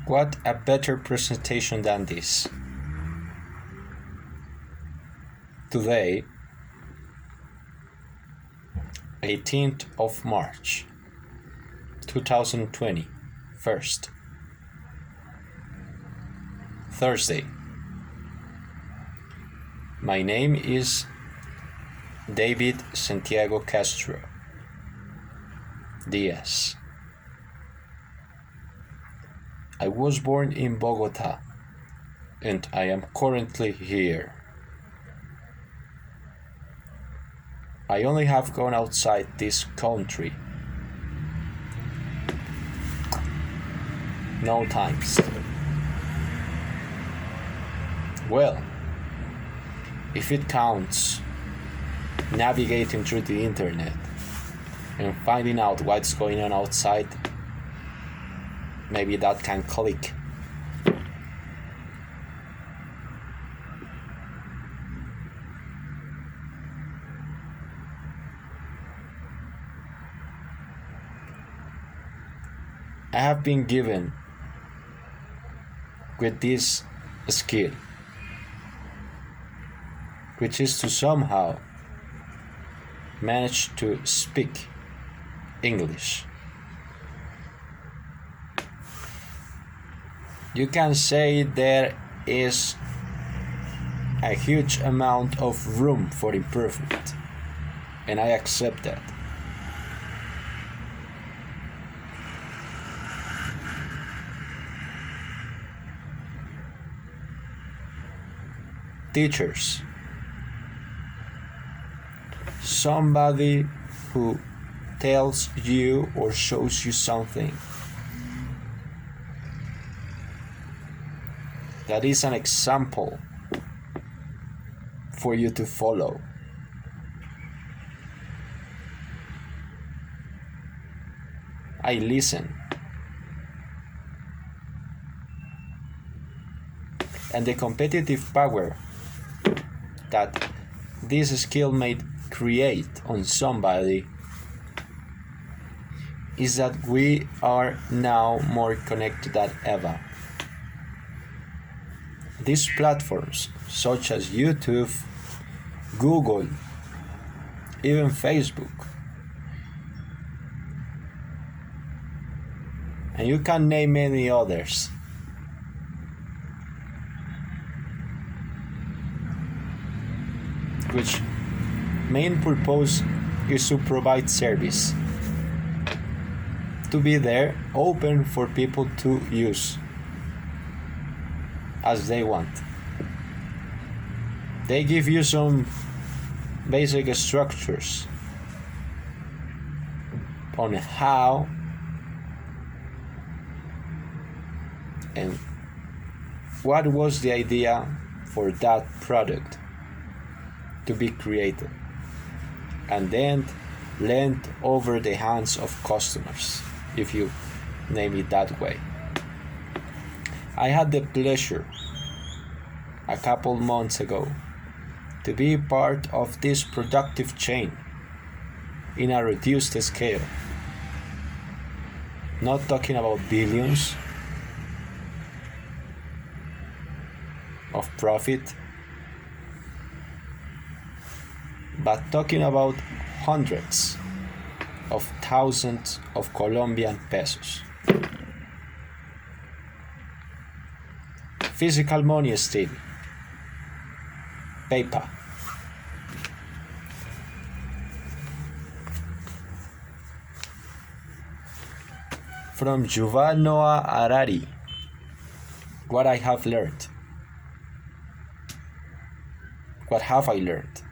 What a better presentation than this. Today, 18th of March, 2020, first, Thursday. My name is David Santiago Castro, Diaz. I was born in Bogota, and I am currently here. I only have gone outside this country no times. Well, if it counts navigating through the internet and finding out what's going on outside, maybe that can click. I have been given with this skill, which is to somehow manage to speak English. You can say there is a huge amount of room for improvement, and I accept that. Teachers, somebody who tells you or shows you something that is an example for you to follow. I listen. And the competitive power that this skill may create on somebody is that we are now more connected than ever. These platforms, such as YouTube, Google, even Facebook, and you can name many others, which main purpose is to provide service, to be there open for people to use as they want. They give you some basic structures on how and what was the idea for that product to be created, and then lent over the hands of customers, if you name it that way. I had the pleasure a couple months ago to be part of this productive chain in a reduced scale. Not talking about billions of profit, but talking about hundreds of thousands of Colombian pesos. Physical money still. Paper. From Yuval Noah Harari, what I have learned. What have I learned?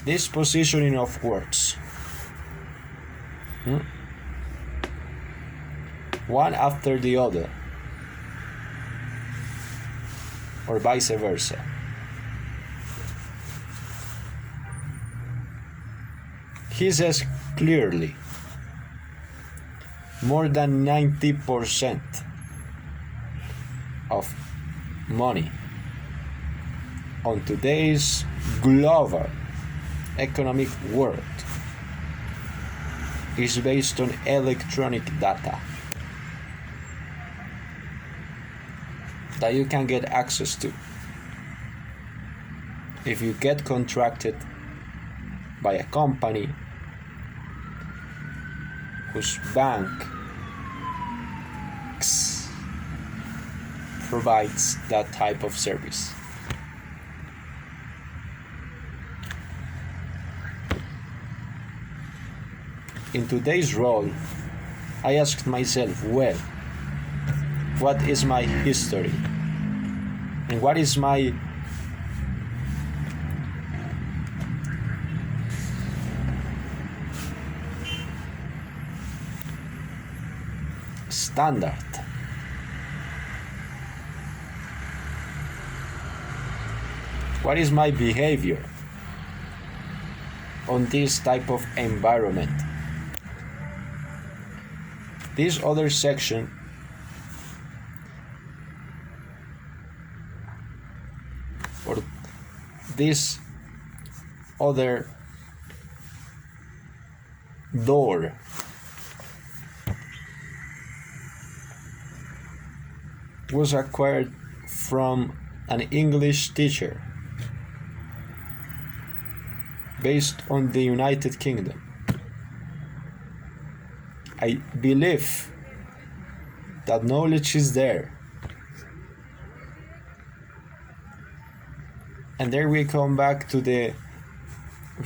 This positioning of words. One after the other, or vice versa. He says clearly, more than 90% of money on today's global economic world is based on electronic data that you can get access to if you get contracted by a company whose bank provides that type of service. In today's role, I asked myself, well, what is my history? And what is my standard? What is my behavior on this type of environment? This other section or this other door was acquired from an English teacher based on the United Kingdom. I believe that knowledge is there. And there we come back to the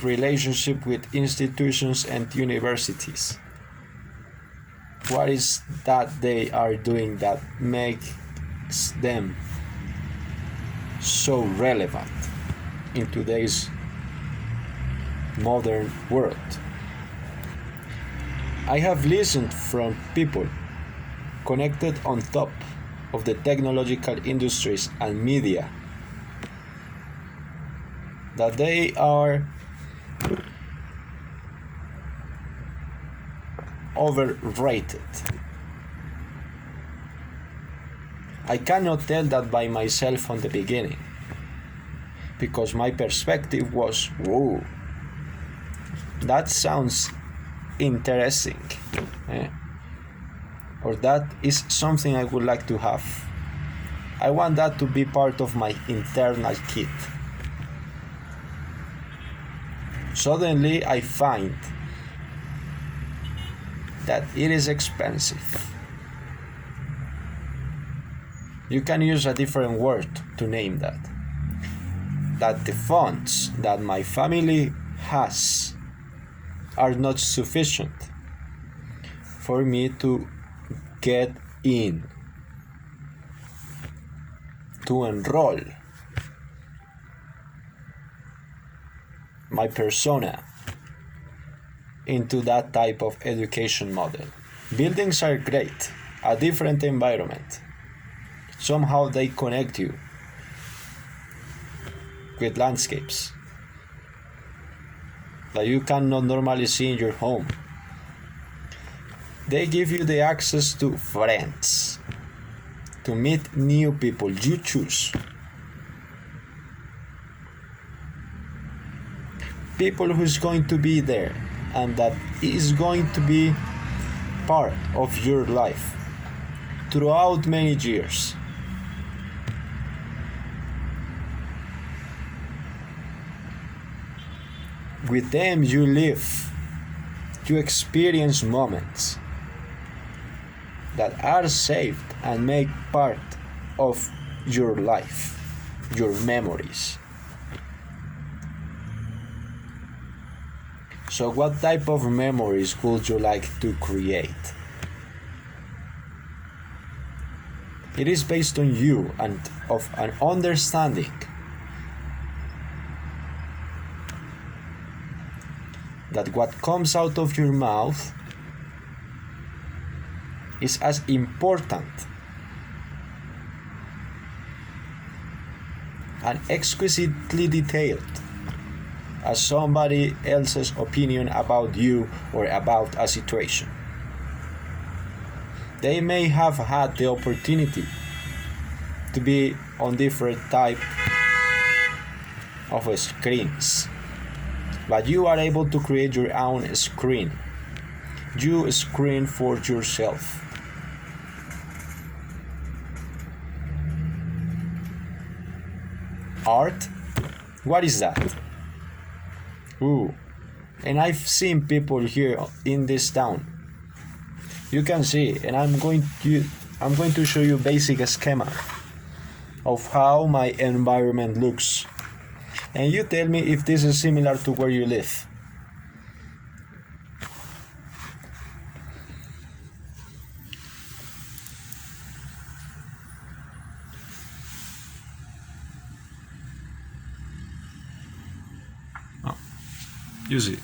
relationship with institutions and universities. What is that they are doing that makes them so relevant in today's modern world? I have listened from people connected on top of the technological industries and media that they are overrated. I cannot tell that by myself from the beginning because my perspective was, whoa, that sounds interesting, or that is something I would like to have. I want that to be part of my internal kit. Suddenly I find that it is expensive. You can use a different word to name that. That the funds that my family has are not sufficient for me to get in, to enroll my persona into that type of education model. Buildings are great, a different environment. Somehow they connect you with landscapes that you cannot normally see in your home. They give you the access to friends, to meet new people. You choose. People who's going to be there and that is going to be part of your life throughout many years. With them you live, you experience moments that are saved and make part of your life, your memories. So what type of memories would you like to create? It is based on you and of an understanding that what comes out of your mouth is as important and exquisitely detailed as somebody else's opinion about you or about a situation. They may have had the opportunity to be on different type of screens, but you are able to create your own screen you screen for yourself. Art? What is that? Ooh, and I've seen people here in this town. You can see, and I'm going to show you basic schema of how my environment looks. And you tell me if this is similar to where you live. Oh, you see.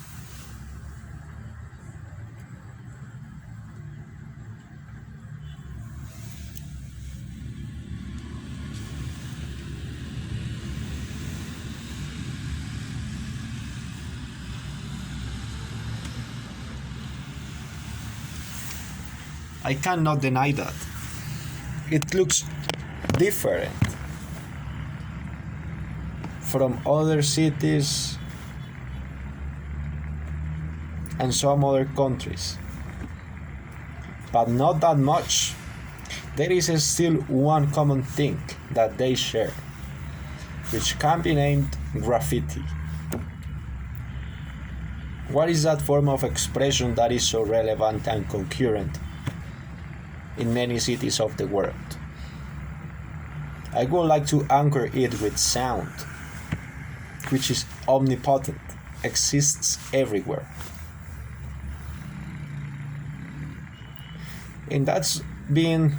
I cannot deny that. It looks different from other cities and some other countries, but not that much. There is still one common thing that they share, which can be named graffiti. What is that form of expression that is so relevant and concurrent in many cities of the world? I would like to anchor it with sound, which is omnipotent, exists everywhere. And that's been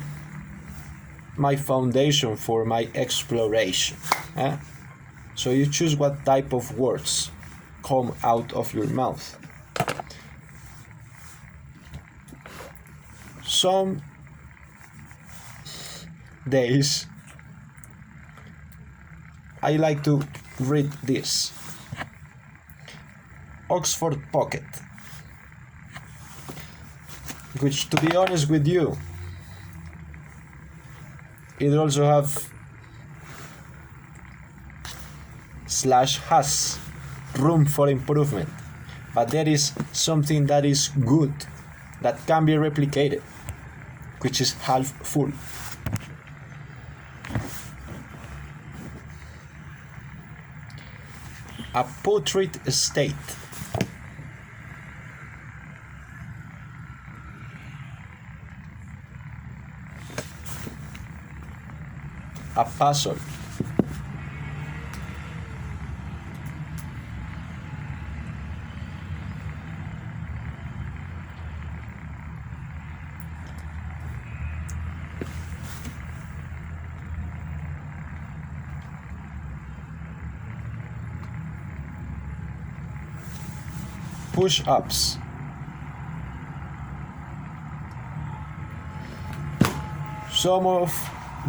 my foundation for my exploration. So you choose what type of words come out of your mouth. Some days I like to read this Oxford Pocket, which, to be honest with you, it also have /has room for improvement, but there is something that is good that can be replicated, which is half full. A putrid state. A puzzle. Push-ups. Some of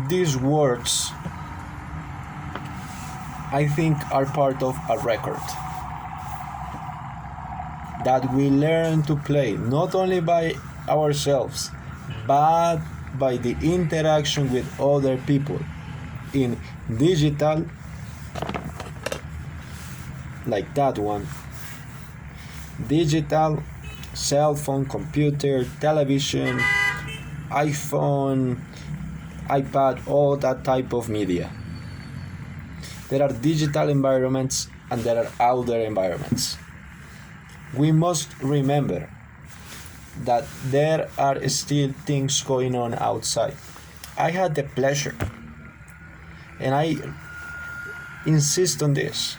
these words, I think, are part of a record that we learn to play not only by ourselves, but by the interaction with other people in digital, like that one, digital, cell phone, computer, television, iPhone, iPad, all that type of media. There are digital environments and there are outdoor environments. We must remember that there are still things going on outside. I had the pleasure, and I insist on this,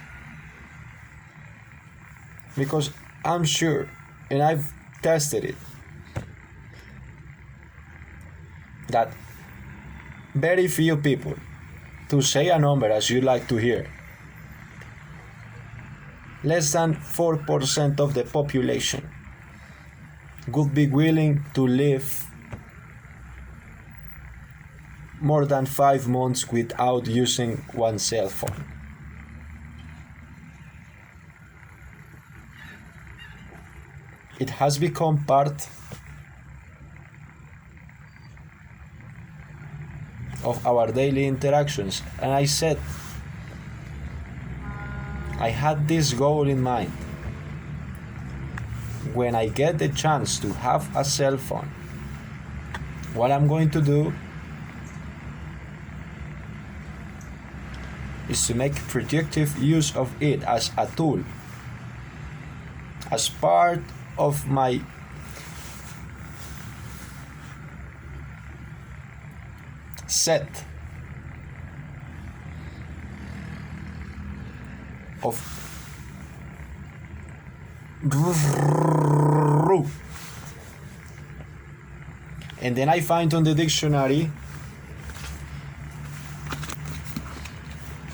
because I'm sure, and I've tested it, that very few people, to say a number as you like to hear, less than 4% of the population would be willing to live more than 5 months without using one cell phone. It has become part of our daily interactions, and I said I had this goal in mind, when I get the chance to have a cell phone, what I'm going to do is to make productive use of it as a tool, as part of my set of and then I find on the dictionary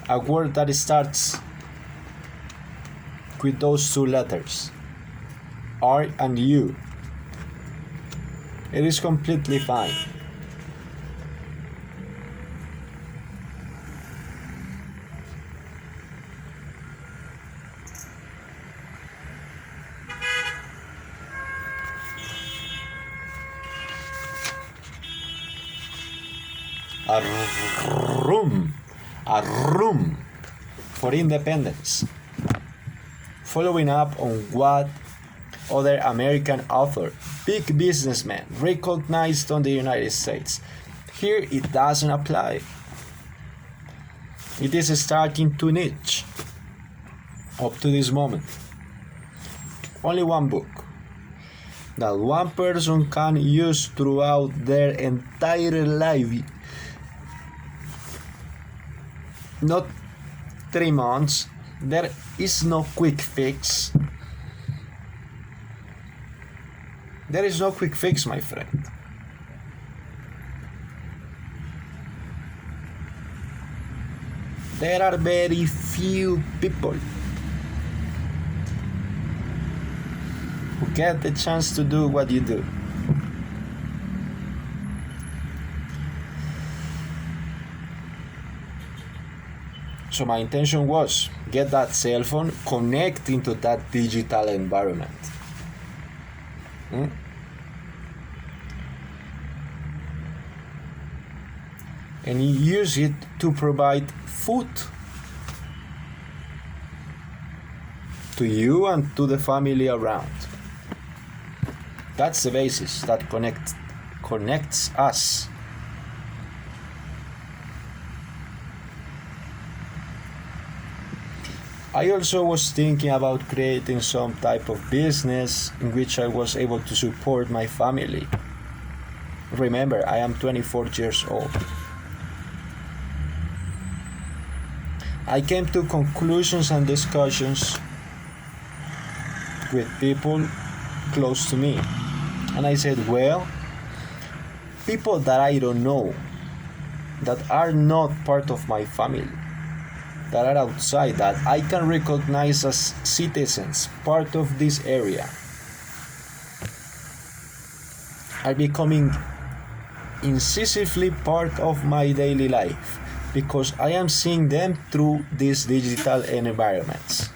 a word that starts with those two letters, R and U. It is completely fine. A room for independence. Following up on what other American author, big businessman, recognized on the United States. Here it doesn't apply. It is starting to niche up to this moment. Only one book that one person can use throughout their entire life. Not 3 months. There is no quick fix. There is no quick fix, my friend. There are very few people who get the chance to do what you do. So my intention was get that cell phone, connect into that digital environment. And use it to provide food to you and to the family around. That's the basis that connects us. I also was thinking about creating some type of business in which I was able to support my family. Remember, I am 24 years old. I came to conclusions and discussions with people close to me. And I said, well, people that I don't know, that are not part of my family, that are outside, that I can recognize as citizens, part of this area, are becoming incisively part of my daily life because I am seeing them through these digital environments.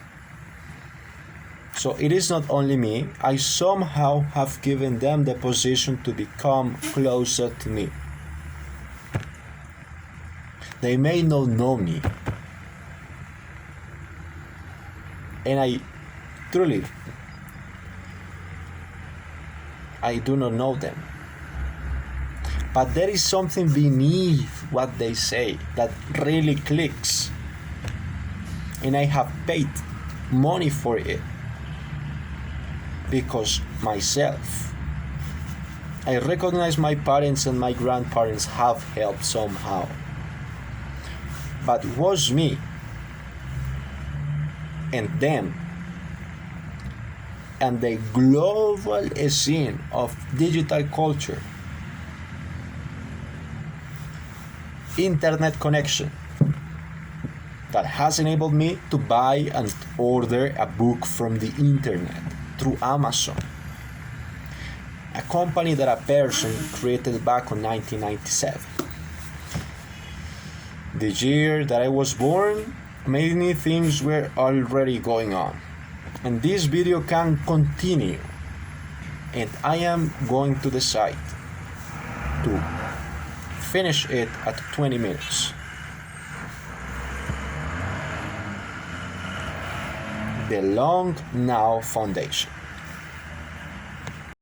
So it is not only me, I somehow have given them the position to become closer to me. They may not know me, and I do not know them. But there is something beneath what they say that really clicks. And I have paid money for it. Because myself, I recognize my parents and my grandparents have helped somehow. But it was me and them and the global scene of digital culture, internet connection, that has enabled me to buy and order a book from the internet through Amazon, a company that a person created back in 1997. The year that I was born, many things were already going on. And this video can continue. And I am going to decide to finish it at 20 minutes. The Long Now Foundation.